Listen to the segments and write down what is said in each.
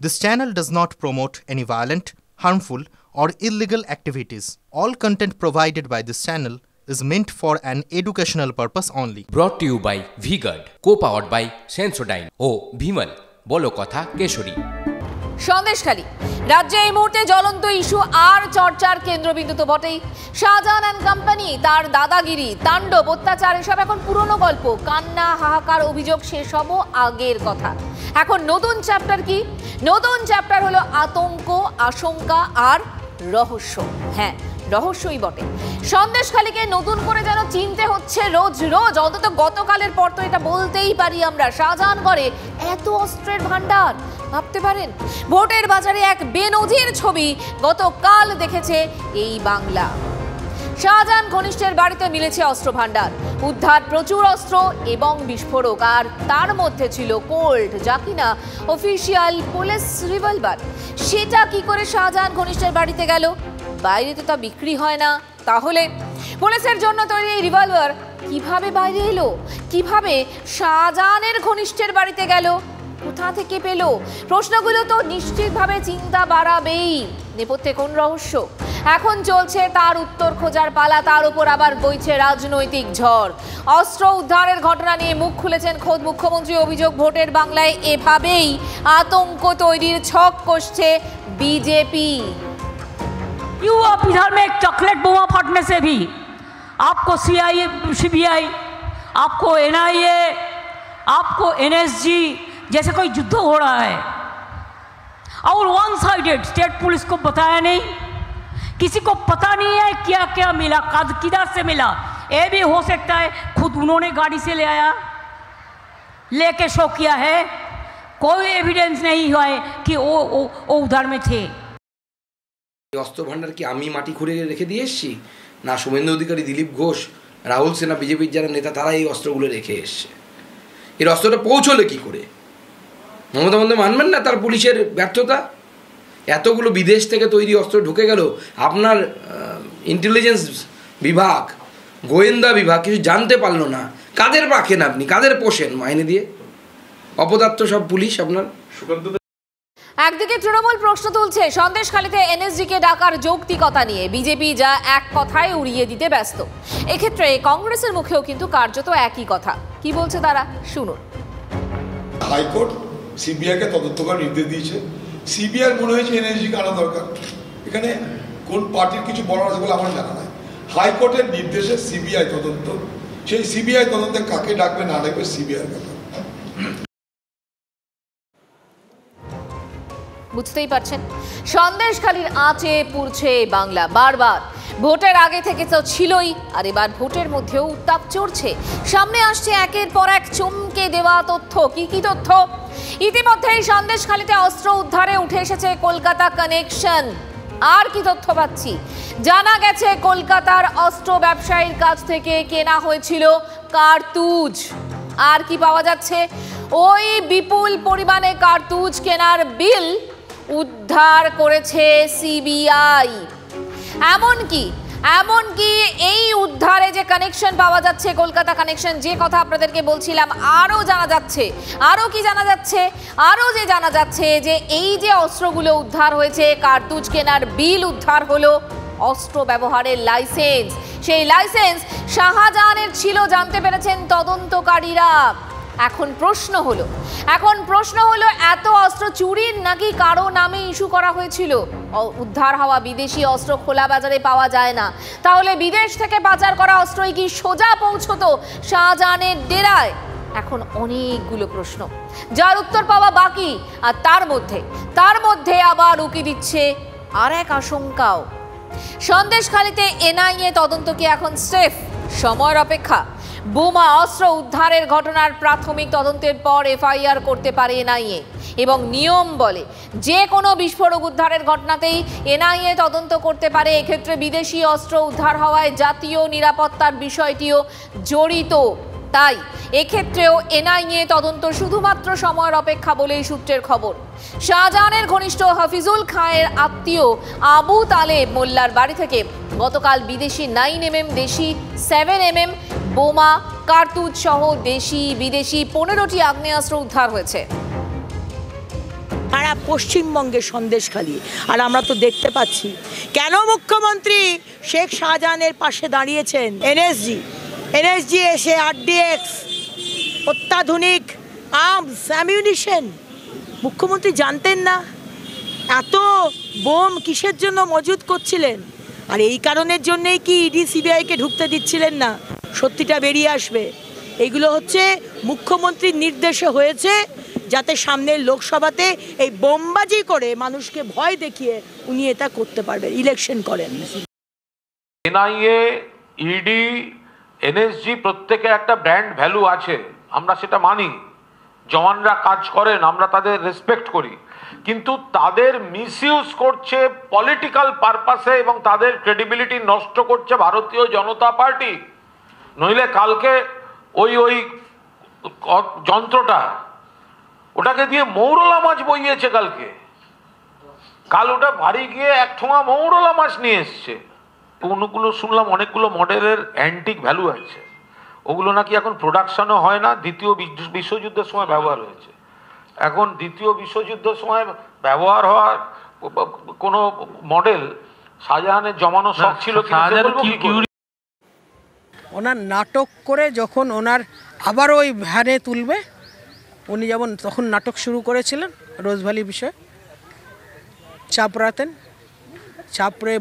This channel does not promote any violent, harmful, or illegal activities. All content provided by this channel is meant for an educational purpose only. Brought to you by V-Guard, co-powered by Sensodyne O Bimal, বলো কথা কেশরী। সন্দেশখালী রাজ্যে এই মুহূর্তে জ্বলন্ত issue আর চর্চার কেন্দ্রবিন্দু তো বটেই। শাহজাহান অ্যান্ড কোম্পানি, তার দাদাগিরি, তাণ্ডব, অত্যাচার এসব এখন পুরনো গল্প। কান্না, হাহাকার, অভিযোগ সেসবও আগের কথা। এখন নতুন চ্যাপ্টার কি? নতুন চ্যাপ্টার হলো আতঙ্ক, আশঙ্কা আর রহস্য। হ্যাঁ, রহস্যই বটে। সন্দেশখালীকে নতুন করে যেন চিনতে হচ্ছে রোজ রোজ। অন্তত গতকালের পর তো এটা বলতেই পারি আমরা, শাহজাহানগড়ে এত অস্ত্রের ভান্ডার। ভাবতে পারেন, ভোটের বাজারে এক বেনজির ছবি গতকাল দেখেছে এই বাংলা। শাহজাহান ঘনিষ্ঠের বাড়িতে মিলেছে অস্ত্র ভান্ডার, উদ্ধার প্রচুর অস্ত্র এবং বিস্ফোরক, আর তার মধ্যে ছিল কোল্ট, যা কিনা অফিসিয়াল পুলিশ রিভলভার। সেটা কি করে শাহজাহান ঘনিষ্ঠের বাড়িতে গেল? বাইরে তো তা বিক্রি হয় না। তাহলে পুলিশের জন্য তৈরি এই রিভলভার কিভাবে বাইরে এলো? কিভাবে শাহজাহানের ঘনিষ্ঠের বাড়িতে গেল? কোথা থেকে পেল? প্রশ্নগুলো তো নিশ্চিতভাবে চিন্তা বাড়াবেই। নেপথ্যে কোন রহস্য? এখন চলছে তার উত্তর খোঁজার পালা। তার উপর আবার বইছে রাজনৈতিক ঝড়। অস্ত্র উদ্ধারের ঘটনা নিয়ে মুখ খুলেছেন খোদ মুখ্যমন্ত্রী। অভিযোগ, ভোটের বাংলায় এভাবেই আতঙ্ক তৈরির ছক কষছে বিজেপি। आप इधर में एक चॉकलेट बोमा फटने से भी आपको सीबीआई, आपको एनआईए, आपको एनएसजी जैसे कोई युद्ध हो रहा है, और वन साइडेड स्टेट पुलिस को बताया नहीं, किसी को पता नहीं है क्या क्या मिला, किधर से मिला। ये भी हो सकता है खुद उन्होंने गाड़ी से ले आया, लेके शो किया है। कोई एविडेंस नहीं हुआ है कि वो उधर में थे। অস্ত্র ভান্ডার কি আমি মাটি খুঁড়ে রেখে দিয়ে এসেছি? না, শুভেন্দু অধিকারী, দিলীপ ঘোষ, রাহুল সেনা, বিজেপির যারা নেতা, তারা এই অস্ত্রগুলো রেখে এসছে। এর অস্ত্রটা পৌঁছলে কি করে? মমতা বন্দ্যোপাধ্যায় মানবেন না তার পুলিশের ব্যর্থতা? এতগুলো বিদেশ থেকে তৈরি অস্ত্র ঢুকে গেল, আপনার ইন্টেলিজেন্স বিভাগ, গোয়েন্দা বিভাগ কিছু জানতে পারলো না। কাদের রাখেন আপনি? কাদের পোষেন মাইনে দিয়ে? অপদার্থ সব পুলিশ আপনার। একদিকে তৃণমূল প্রশ্ন তুলছে সন্দেশখালীতে এনএসজিকে ডাকার যৌক্তিকতা নিয়ে। বিজেপি যা এক কথায় উড়িয়ে দিতে ব্যস্ত। এক্ষেত্রে কংগ্রেসের মুখেও কিন্তু কার্যত একই কথা। কি বলছে তারা, শুনুন। হাইকোর্ট সিবিআইকে তদন্ত করার নির্দেশ দিয়েছে। সিবিআই মনে হয়েছে এনএসজিকে আনা দরকার। এখানে কোন পার্টির কিছু বলার আছে বলে আমার জানা নাই। হাইকোর্টের নির্দেশে সিবিআই তদন্ত, সেই সিবিআই তদন্তে কাকে ডাকবে না ডাকবে সিবিআই ব্যাপার। বুঝতেই পারছেন, সন্দেশখালীর আঁচে পুড়ছে বাংলা বারবার। ভোটের আগে থেকে তো ছিলই, আর এবার ভোটের মধ্যেও উত্তাপ চড়ছে। সামনে আসছে একের পর এক চমকে দেওয়া তথ্য। কি কি তথ্য? ইতিমধ্যেই সন্দেশখালীতে অস্ত্র উদ্ধারে উঠে এসেছে কলকাতা কানেকশন। আর কি তথ্য পাচ্ছি? জানা গেছে কলকাতার অস্ত্র ব্যবসায়ীর কাছ থেকে কেনা হয়েছিল কার্তুজ। আর কি পাওয়া যাচ্ছে? ওই বিপুল পরিমাণে কার্তুজ কেনার বিল উদ্ধার করেছে সিবিআই। এমনকি এই উদ্ধারে যে কানেকশন পাওয়া যাচ্ছে, কলকাতা কানেকশন, যে কথা আপনাদেরকে বলছিলাম, আরও জানা যাচ্ছে। আরও কি জানা যাচ্ছে? আরও যে জানা যাচ্ছে যে এই যে অস্ত্রগুলো উদ্ধার হয়েছে, কার্তুজ কেনার বিল উদ্ধার হলো, অস্ত্র ব্যবহারের লাইসেন্স, সেই লাইসেন্স শাহজাহানের ছিল জানতে পেরেছেন তদন্তকারীরা। এখন প্রশ্ন হলো এত অস্ত্র চুরির নাকি কারো নামে ইস্যু করা হয়েছিল? উদ্ধার হওয়া বিদেশি অস্ত্র খোলা বাজারে পাওয়া যায় না, তাহলে বিদেশ থেকে পাচার করা অস্ত্রই কি সোজা পৌঁছতো শাহজাহানের ডেরায়? এখন অনেকগুলো প্রশ্ন, যার উত্তর পাওয়া বাকি। আর তার মধ্যে আবার উকি দিচ্ছে আর এক আশঙ্কাও। সন্দেশখালীতে এনআইএ তদন্ত কি এখন সেফ? সময়ের অপেক্ষা। বোমা অস্ত্র উদ্ধারের ঘটনার প্রাথমিক তদন্তের পর এফআইআর করতে পারে এনআইএ, এবং নিয়ম বলে যে কোনো বিস্ফোরক উদ্ধারের ঘটনাতেই এনআইএ তদন্ত করতে পারে। এক্ষেত্রে বিদেশি অস্ত্র উদ্ধার হওয়ায় জাতীয় নিরাপত্তার বিষয়টিও জড়িত। তাই এক্ষেত্রেও এনআইএ তদন্ত শুধুমাত্র সময়ের অপেক্ষা বলেই সূত্রের খবর। শাহজাহানের ঘনিষ্ঠ হাফিজুল খানের আত্মীয় আবু তালেব মোল্লার বাড়ি থেকে গতকাল বিদেশি 9mm, দেশি 7mm বোমা, কার্তুজ সহ দেশি বিদেশি 15টি আগ্নেয়াস্ত্র উদ্ধার হয়েছে। আর সারা পশ্চিমবঙ্গের সন্দেশখালি। আর আমরা তো দেখতে পাচ্ছি কেন মুখ্যমন্ত্রী শেখ শাহজাহানের পাশে দাঁড়িয়েছেন। এনএসজি এসে আরডিএক্স অত্যাধুনিক আর্মস অ্যামিউনিশন, মুখ্যমন্ত্রী জানতেন না? এত বোম কিসের জন্য মজুত করছিলেন? আর এই কারণের জন্যেই কি ইডি সিবিআইকে ঢুকতে দিচ্ছিলেন না? সত্যিটা বেরিয়ে আসবে। এইগুলো হচ্ছে মুখ্যমন্ত্রীর নির্দেশে হয়েছে, যাতে সামনের লোকসভাতে এই বোমবাজি করে মানুষকে ভয় দেখিয়ে উনি এটা করতে পারবেন, ইলেকশন করেন। এনআইএ, ইডি, এনএসজি প্রত্যেকের একটা ব্র্যান্ড ভ্যালু আছে, আমরা সেটা মানি। জওয়ানরা কাজ করেন, আমরা তাদের রেসপেক্ট করি, কিন্তু তাদের মিসইউজ করছে পলিটিক্যাল পারপাসে এবং তাদের ক্রেডিবিলিটি নষ্ট করছে ভারতীয় জনতা পার্টি। নইলে কালকে ওই যন্ত্রটা, ওটাকে দিয়ে মৌরলা মাছ বইয়েছে কাল ওটা বাড়ি গিয়ে এক ঠোঙা মৌরলা মাছ নিয়ে এসছে। অন্যগুলো শুনলাম অনেকগুলো মডেলের অ্যান্টিক ভ্যালু আছে, ওগুলো নাকি এখন প্রোডাকশনও হয় না, দ্বিতীয় বিশ্বযুদ্ধের সময় ব্যবহার হয়েছে। এখন দ্বিতীয় বিশ্বযুদ্ধের সময় ব্যবহার হওয়ার কোনো মডেল শাহজাহানের জমানো শখ ছিল। ওনার নাটক করে যখন ওনার আবার ওই ভ্যানে তুলবে, উনি যেমন তখন নাটক শুরু করেছিলেন রোজভ্যালি বিষয়ে, চাপড়াতেন, চাপড়ে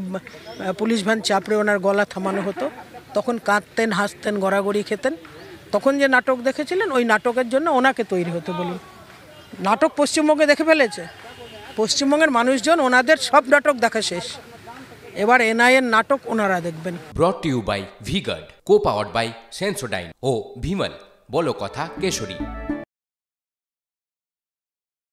পুলিশ ভ্যান চাপড়ে ওনার গলা থামানো হতো, তখন কাঁদতেন, হাসতেন, গড়াগড়ি খেতেন। তখন যে নাটক দেখেছিলেন, ওই নাটকের জন্য ওনাকে তৈরি হতে বলুন। নাটক পশ্চিমবঙ্গে দেখে ফেলেছে, পশ্চিমবঙ্গের মানুষজন ওনাদের সব নাটক দেখা শেষ, এবার এনআইএর নাটক ওনারা দেখবেন। Brought to you by V-Guard, co powered by Sensodyne ও ভিমল, বলো কথা কেশরী।